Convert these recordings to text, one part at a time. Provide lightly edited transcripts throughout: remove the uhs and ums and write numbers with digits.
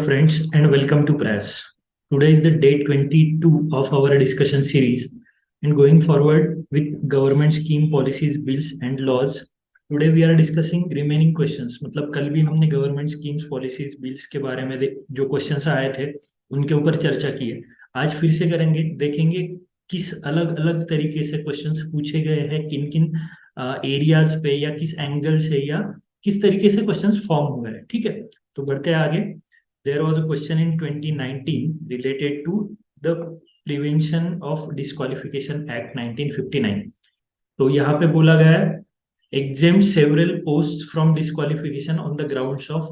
friends, and welcome to Press. Today is the day 22 of our discussion series, and going forward with government scheme policies, bills, and laws. Today we are discussing remaining questions. मतलब कल भी हमने government schemes, policies, bills के बारे में जो questions आए थे उनके ऊपर चर्चा की है. आज फिर से करेंगे, देखेंगे किस अलग अलग तरीके से क्वेश्चंस पूछे गए हैं, किन किन एरियाज पे या किस एंगल से या किस तरीके से क्वेश्चंस फॉर्म हुए हैं. ठीक है, तो बढ़ते हैं आगे. There was a question in 2019 related to the Prevention of Disqualification Act 1959. तो यहाँ पे बोला गया है exempt several posts from disqualification on the grounds of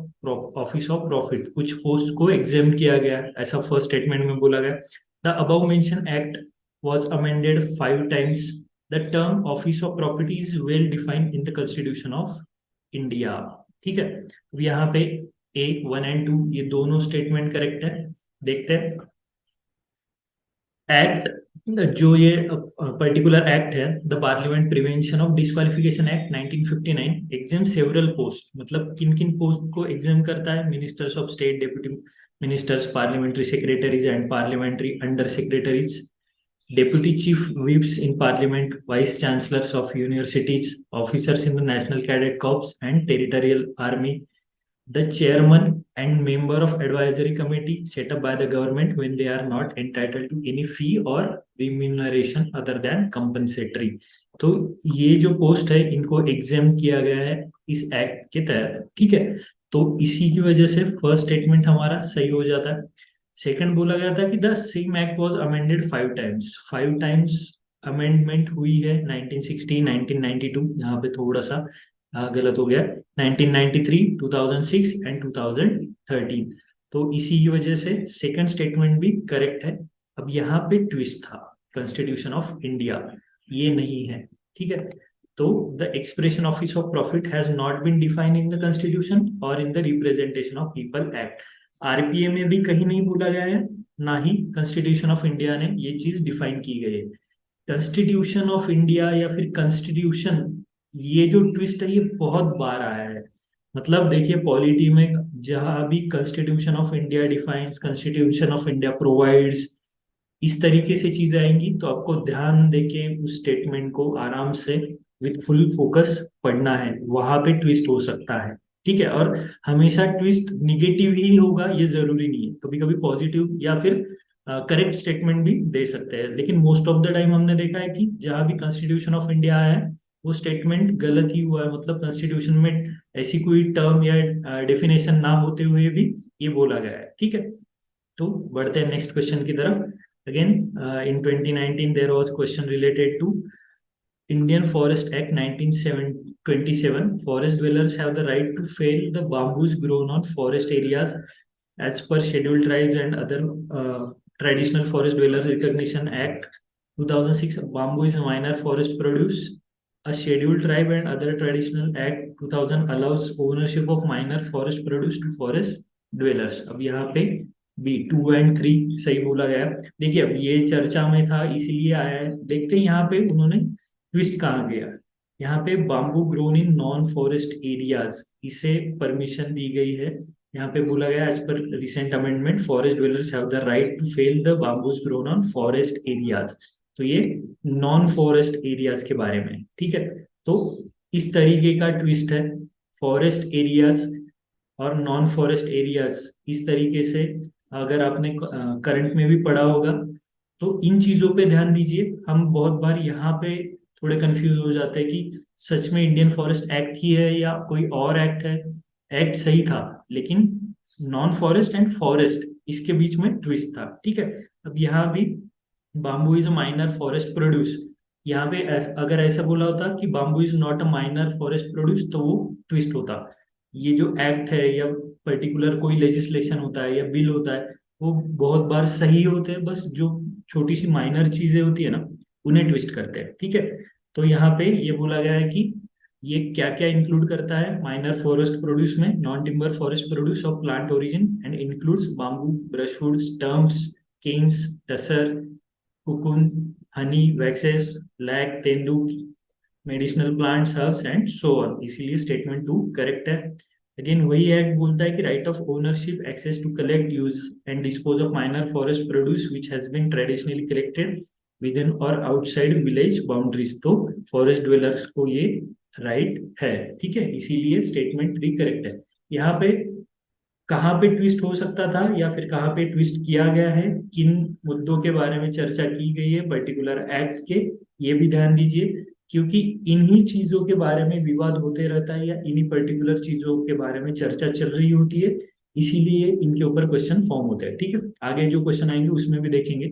office of profit. कुछ पोस्ट को exempt किया गया, ऐसा फर्स्ट स्टेटमेंट में बोला गया. The above mentioned act was amended 5 times. The term office of profit is well defined in the Constitution of India. ठीक है, अब यहाँ पे A 1 and 2 ये दोनों स्टेटमेंट करेक्ट है. देखते हैं एक्ट, जो ये पर्टिकुलर एक्ट है, the parliament prevention of disqualification act 1959 exam several post. मतलब किन किन पोस्ट को एग्जाम करता है? Ministers of state, deputy ministers, parliamentary secretaries and parliamentary under secretaries, deputy chief whips in parliament, vice chancellors of universities, officers in the national cadet corps and territorial army, the chairman and member of advisory committee set up by the government when they are not entitled to any fee or remuneration other than compensatory. तो ये जो post है इनको exam किया गया है इस act के तहत. ठीक है, तो इसी की वजह से फर्स्ट स्टेटमेंट हमारा सही हो जाता है. सेकंड बोला गया था कि the same act was amended 5 times. 5 times amendment हुई है, 1960, 1992. यहाँ पे थोड़ा सा गलत हो गया, 1993, 2006 एंड 2013. तो इसी की वजह से सेकंड स्टेटमेंट भी करेक्ट है. अब यहाँ पे ट्विस्ट था, कॉन्स्टिट्यूशन ऑफ इंडिया ये नहीं है. ठीक है, तो the expression office of profit has not been defined in the constitution और in the representation of people act. RPA में भी कहीं नहीं बोला गया है, ना ही कॉन्स्टिट्यूशन ऑफ इंडिया ने ये चीज डिफाइन की गई है. कॉन्स्टिट्यूशन ऑफ इंडिया या फिर कॉन्स्टिट्यूशन, ये जो ट्विस्ट है ये बहुत बार आया है. मतलब देखिए पॉलिटी में जहां भी constitution of India defines, constitution of India provides, इस तरीके से चीजें आएंगी तो आपको ध्यान देके उस स्टेटमेंट को आराम से विथ फुल फोकस पढ़ना है. वहां पे ट्विस्ट हो सकता है. ठीक है, और हमेशा ट्विस्ट निगेटिव ही होगा ये जरूरी नहीं है. कभी कभी पॉजिटिव या फिर करेक्ट स्टेटमेंट भी दे सकते हैं, लेकिन मोस्ट ऑफ द टाइम हमने देखा है कि जहां भी कॉन्स्टिट्यूशन ऑफ इंडिया आया है वो स्टेटमेंट गलत ही हुआ है. मतलब कॉन्स्टिट्यूशन में ऐसी कोई टर्म या डेफिनेशन ना होते हुए भी ये बोला गया है. ठीक है, तो बढ़ते हैं नेक्स्ट क्वेश्चन की तरफ. Again in 2019 there was question related to Indian Forest Act 1927. Forest dwellers have the right to fell the bamboos grown on forest areas as per Scheduled Tribes and other Traditional Forest Dwellers Recognition Act 2006. Bamboo is a minor forest produce. A Scheduled Tribe and other Traditional Act 2000 allows ownership of minor forest produce to forest dwellers. अब यहाँ पे B 2 and 3 सही बोला गया. देखिए अब ये चर्चा में था इसीलिए आया है. देखते हैं यहाँ पे उन्होंने ट्विस्ट कहाँ गया. यहाँ पे bamboo grown in non forest areas, इसे परमिशन दी गई है. यहाँ पे बोला गया as per recent amendment forest dwellers have the right to fell the bamboos grown on forest areas. तो ये नॉन फॉरेस्ट एरियाज के बारे में. ठीक है, तो इस तरीके का ट्विस्ट है. फॉरेस्ट एरियाज और नॉन फॉरेस्ट एरियाज, इस तरीके से अगर आपने करंट में भी पढ़ा होगा तो इन चीजों पे ध्यान दीजिए. हम बहुत बार यहाँ पे थोड़े कंफ्यूज हो जाते हैं कि सच में इंडियन फॉरेस्ट एक्ट ही है या कोई और एक्ट है. एक्ट सही था लेकिन नॉन फॉरेस्ट एंड फॉरेस्ट इसके बीच में ट्विस्ट था. ठीक है, अब यहाँ भी bamboo is a minor forest produce. यहाँ पे अगर ऐसा बोला होता कि bamboo is not a minor forest produce तो वो ट्विस्ट होता. ये जो एक्ट है या पर्टिकुलर कोई लेजिस्लेशन होता है या बिल होता है वो बहुत बार सही होते हैं, बस जो छोटी सी माइनर चीजें होती है ना उन्हें ट्विस्ट करते हैं. ठीक है, तो यहाँ पे ये बोला गया है कि ये क्या क्या इंक्लूड करता है माइनर फॉरेस्ट प्रोड्यूस में. Non timber forest produce of plant origin and includes bamboo, brushwood, stumps, canes, tussar, cocoon, honey, waxes, lac, tendu, medicinal plants, herbs and so on. इसीलिए स्टेटमेंट 2 करेक्ट है. अगेन वही act बोलता है कि right of ownership, access to collect, use and dispose of minor forest produce which has been traditionally collected with in और outside village boundaries. तो forest dwellers को ये राइट है, ठीक है, इसीलिए स्टेटमेंट 3 करेक्ट है। यहाँ पे कहाँ पे ट्विस्ट हो सकता था या फिर कहाँ पे ट्विस्ट किया गया है, किन मुद्दों के बारे में चर्चा की गई है पर्टिकुलर एक्ट के, ये भी ध्यान दीजिए, क्योंकि इन्हीं चीजों के बारे में विवाद होते रहता है या इन्हीं पर्टिकुलर चीजों के बारे में चर्चा चल रही होती है, इसीलिए इनके ऊपर क्वेश्चन फॉर्म होते हैं, ठीक है। आगे जो क्वेश्चन आएंगे उसमें भी देखेंगे।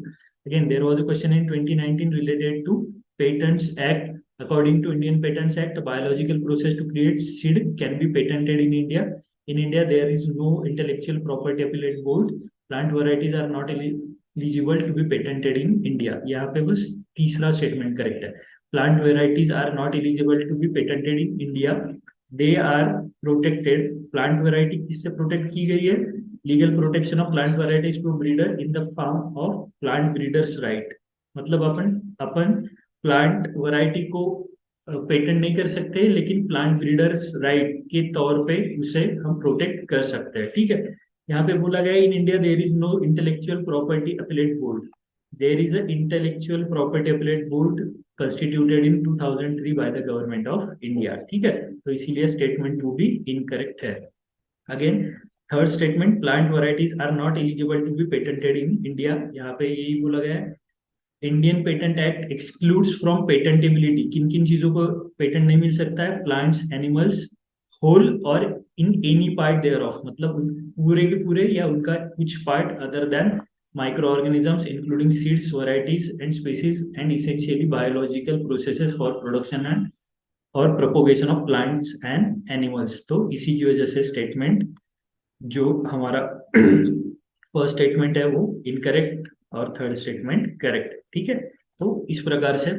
Again there was a question in 2019 related to patents act. According to Indian Patents Act, a biological process to create seed can be patented in India. In India, there is no intellectual property appellate board. Plant varieties are not eligible to be patented in India. यहाँ पे बस तीसरा statement correct है। Plant varieties are not eligible to be patented in India. They are protected. Plant variety किससे protect की गई है? Legal protection of plant varieties to breeder in the form of plant breeders right. मतलब अपन अपन plant variety को patent नहीं कर सकते, लेकिन प्लांट ब्रीडर्स राइट के तौर पे उसे हम प्रोटेक्ट कर सकते हैं, ठीक है। यहाँ पे बोला गया in India there is no intellectual property appellate board. There is a intellectual property appellate board constituted in 2003 by the government of India, ठीक है। तो इसीलिए स्टेटमेंट 2 भी इनकरेक्ट है। Again third statement, plant varieties are not eligible to be patented in India. यहाँ पे यही बोला गया है Indian patent act excludes from patentability. किन किन चीजों को पेटेंट नहीं मिल सकता है? प्लांट्स, एनिमल्स, होल और in any part thereof, मतलब पूरे के पूरे या उनका कुछ part other than micro organisms including seeds, varieties and species and essentially biological processes for production and और propagation of plants and animals. तो इसी की वजह से स्टेटमेंट जो हमारा फर्स्ट स्टेटमेंट है वो इनकरेक्ट और थर्ड स्टेटमेंट करेक्ट, ठीक है। तो इस प्रकार से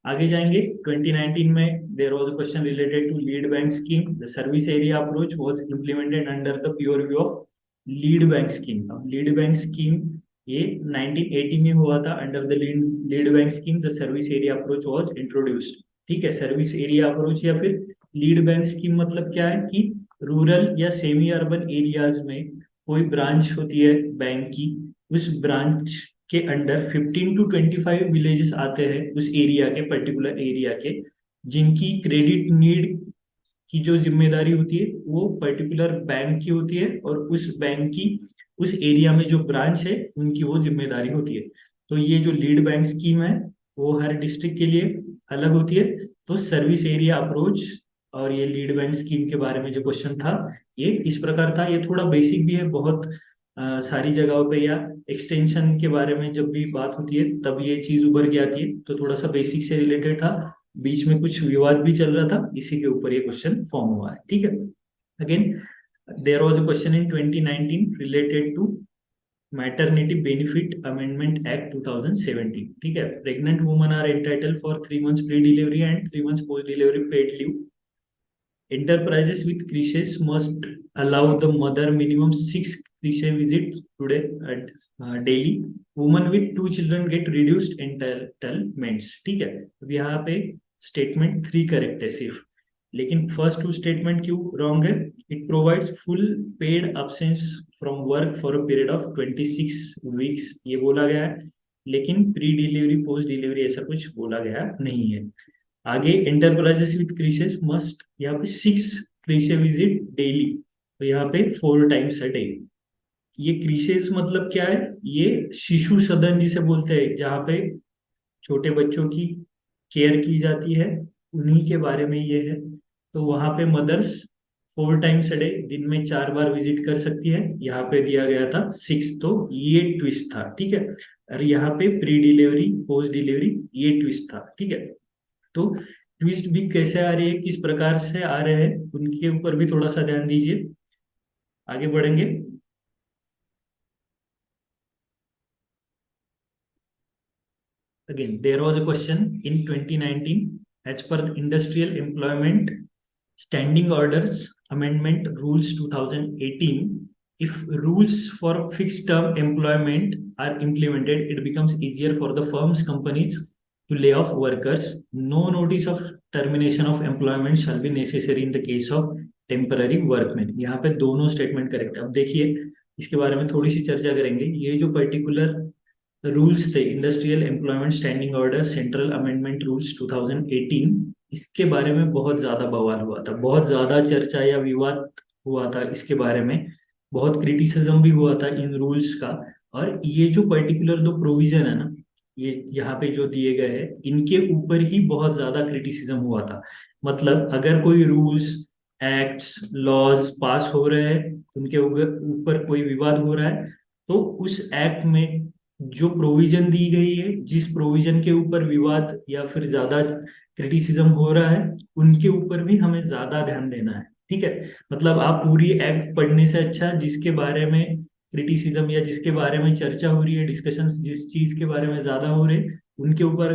आगे जाएंगे। 2019 में there was a question related to lead bank scheme. The service area approach was implemented under the purview of lead bank scheme. अब लीड बैंक स्कीम ये 1980 में हुआ था। Under the lead bank scheme the service area approach was introduced, ठीक है। Service area approach या फिर lead bank scheme मतलब क्या है कि रूरल या सेमी अर्बन एरियाज में कोई ब्रांच होती है बैंक की, उस ब्रांच के अंडर 15 to 25 विलेजेस आते हैं उस एरिया के, पर्टिकुलर एरिया के, जिनकी क्रेडिट नीड की जो जिम्मेदारी होती है वो पर्टिकुलर बैंक की होती है और उस बैंक की उस एरिया में जो ब्रांच है उनकी वो जिम्मेदारी होती है। तो ये जो लीड बैंक स्कीम है वो हर डिस्ट्रिक्ट के लिए अलग होती है। तो सर्विस एरिया अप्रोच और ये लीड बैंक स्कीम के बारे में जो क्वेश्चन था ये इस प्रकार था। ये थोड़ा बेसिक भी है, बहुत सारी जगहों पे या एक्सटेंशन के बारे में जब भी बात होती है तब ये चीज उभर के आती है, तो थोड़ा सा बेसिक से रिलेटेड था। बीच में कुछ विवाद भी चल रहा था, इसी के ऊपर ये क्वेश्चन फॉर्म हुआ है, ठीक है। Again there was a question in 2019 related to maternity benefit amendment act 2017, ठीक है। Pregnant woman are entitled for 3 months pre delivery and 3 months post delivery paid leave. Enterprises with creches must allow the mother minimum 6 creche visits today at daily. Women with 2 children get reduced entitlements, ठीक है। अब यहाँ पे statement 3 correct है सिर्फ, लेकिन first 2 statement क्यों wrong है? It provides full paid absence from work for a period of 26 weeks, ये बोला गया है, लेकिन प्री डिलीवरी पोस्ट डिलीवरी ऐसा कुछ बोला गया नहीं है। आगे एंटरप्राइजेस विद क्रीसेस मस्ट, यहाँ पे 6 क्रीसे विजिट डेली, तो यहाँ पे 4 times a डे। ये क्रीसेस मतलब क्या है? ये शिशु सदन जिसे बोलते हैं, जहाँ पे छोटे बच्चों की केयर की जाती है, उन्हीं के बारे में ये है। तो वहां पे मदर्स 4 times a डे, दिन में 4 बार विजिट कर सकती है, यहाँ पे दिया गया था 6, तो ये ट्विस्ट था, ठीक है। और यहाँ पे प्री डिलीवरी पोस्ट डिलीवरी ये ट्विस्ट था, ठीक है। तो ट्विस्ट भी कैसे आ रही है, किस प्रकार से आ रहे हैं, उनके ऊपर भी थोड़ा सा ध्यान दीजिए। आगे बढ़ेंगे। Again, there was a question in 2019 as per the Industrial Employment Standing Orders Amendment Rules 2018. If rules for fixed term employment are implemented, it becomes easier for the firms, companies to lay off workers. No notice of termination of employment shall be necessary in the case of temporary workman. यहाँ पे दोनों statement correct है। अब देखिए इसके बारे में थोड़ी सी चर्चा करेंगे। ये जो पर्टिकुलर रूल्स थे, industrial employment standing order central amendment rules 2018, इसके बारे में बहुत ज्यादा बवाल हुआ था, बहुत ज्यादा चर्चा या विवाद हुआ था इसके बारे में, बहुत क्रिटिसिज्म भी हुआ था इन रूल्स का। और ये जो पर्टिकुलर दो प्रोविजन है ना, ये यहाँ पे जो दिए गए हैं, इनके ऊपर ही बहुत ज्यादा क्रिटिसिज्म हुआ था। मतलब अगर कोई रूल्स, एक्ट्स, लॉज पास हो रहे हैं, उनके ऊपर कोई विवाद हो रहा है, तो उस एक्ट में जो प्रोविजन दी गई है, जिस प्रोविजन के ऊपर विवाद या फिर ज्यादा क्रिटिसिज्म हो रहा है, उनके ऊपर भी हमें ज्यादा ध्यान देना है। ठीक है, मतलब आप पूरी एक्ट पढ़ने से अच्छा जिसके बारे में क्रिटिसिज्म या जिसके बारे में चर्चा हो रही है, डिस्कशंस जिस चीज के बारे में ज्यादा हो रहे हैं, उनके ऊपर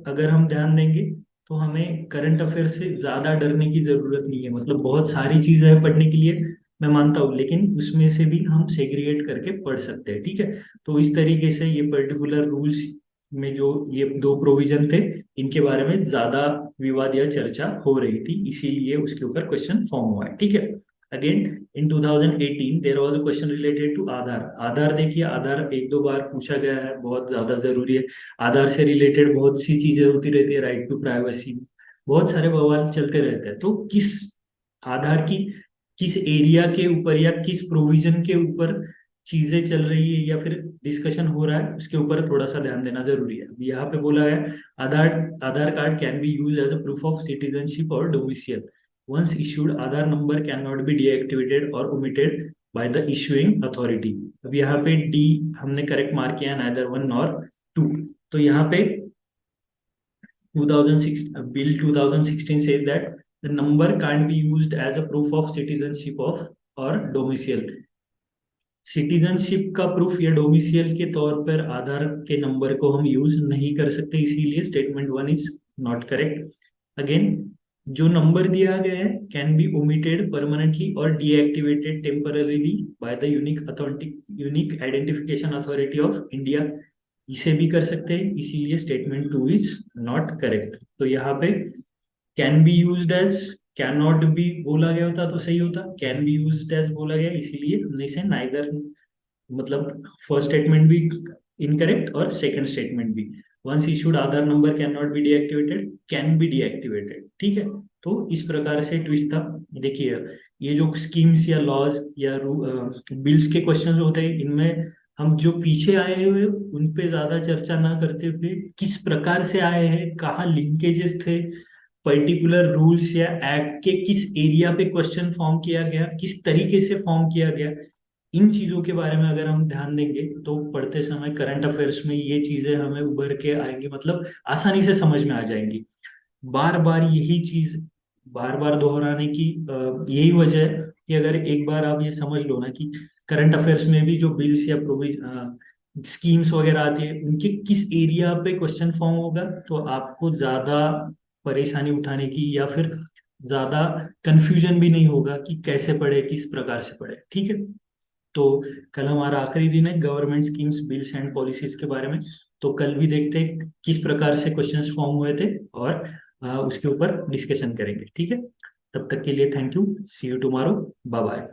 अगर हम ध्यान देंगे तो हमें करंट अफेयर से ज्यादा डरने की जरूरत नहीं है। मतलब बहुत सारी चीजें हैं पढ़ने के लिए, मैं मानता हूँ, लेकिन उसमें से भी हम सेग्रीगेट करके पढ़ सकते हैं। ठीक है, तो इस तरीके से ये पर्टिकुलर रूल्स में जो ये दो प्रोविजन थे, इनके बारे में ज्यादा विवाद या चर्चा हो रही थी, इसीलिए उसके ऊपर क्वेश्चन फॉर्म हुआ है। ठीक है, again in 2018 there was a question related to Aadhaar. Aadhaar देखिए, आधार एक दो बार पूछा गया है, बहुत ज्यादा जरूरी है। आधार से रिलेटेड बहुत सी चीजें होती रहती है, राइट टू प्राइवेसी, बहुत सारे बवाल चलते रहते हैं। तो किस आधार की किस एरिया के ऊपर या किस प्रोविजन के ऊपर चीजें चल रही है या फिर डिस्कशन हो रहा है, उसके ऊपर थोड़ा सा ध्यान देना जरूरी है। अभी यहाँ पे बोला है, Aadhaar Aadhaar card can be use as a proof of citizenship और domicile. Once issued Aadhaar number can not be deactivated और omitted by the issuing authority. अब यहाँ पे डी हमने करेक्ट मार्क किया, नाइदर वन नॉर टू। तो यहाँ पे 2006 bill 2016 says that the number can't be used as a proof of citizenship of or domicile। Citizenship का प्रूफ या डोमिसियल के तौर पर आधार के नंबर को हम यूज नहीं कर सकते, इसीलिए statement one is not correct. Again, जो नंबर दिया गया है कैन बी ओमिटेड परमानेंटली और deactivated temporarily by the Unique Identification Authority of India, इसे भी कर सकते हैं, इसीलिए statement two is not correct. तो यहाँ पे can be used as, can not be बोला गया होता तो सही होता, कैन बी यूज्ड एज बोला गया, इसीलिए हमने इसे नाइदर, मतलब फर्स्ट स्टेटमेंट भी इनकरेक्ट और सेकंड स्टेटमेंट भी। Once issued Aadhaar number can not be deactivated, can be deactivated. ठीक है, तो इस प्रकार से ट्विस्ट था। देखिए ये जो स्कीम्स या लॉज या बिल्स के क्वेश्चंस होते हैं, इनमें हम जो पीछे आए हुए उन पे ज्यादा चर्चा ना करते हुए किस प्रकार से आए हैं, कहाँ लिंकेजेस थे, पर्टिकुलर रूल्स या एक्ट के किस एरिया पे क्वेश्चन फॉर्म किया गया, किस तरीके से फॉर्म किया गया, इन चीजों के बारे में अगर हम ध्यान देंगे तो पढ़ते समय करंट अफेयर्स में ये चीजें हमें उभर के आएंगी, मतलब आसानी से समझ में आ जाएंगी। बार बार यही चीज बार बार दोहराने की यही वजह है कि अगर एक बार आप ये समझ लो ना कि करंट अफेयर्स में भी जो बिल्स या स्कीम्स वगैरह आती है, उनके किस एरिया पे क्वेश्चन फॉर्म होगा, तो आपको ज्यादा परेशानी उठाने की या फिर ज्यादा कंफ्यूजन भी नहीं होगा कि कैसे पढ़े, किस प्रकार से पढ़े। ठीक है, तो कल हमारा आखिरी दिन है government schemes bills and policies के बारे में। तो कल भी देखते हैं किस प्रकार से क्वेश्चंस फॉर्म हुए थे और उसके ऊपर डिस्कशन करेंगे। ठीक है, तब तक के लिए thank you, see you tomorrow, bye bye.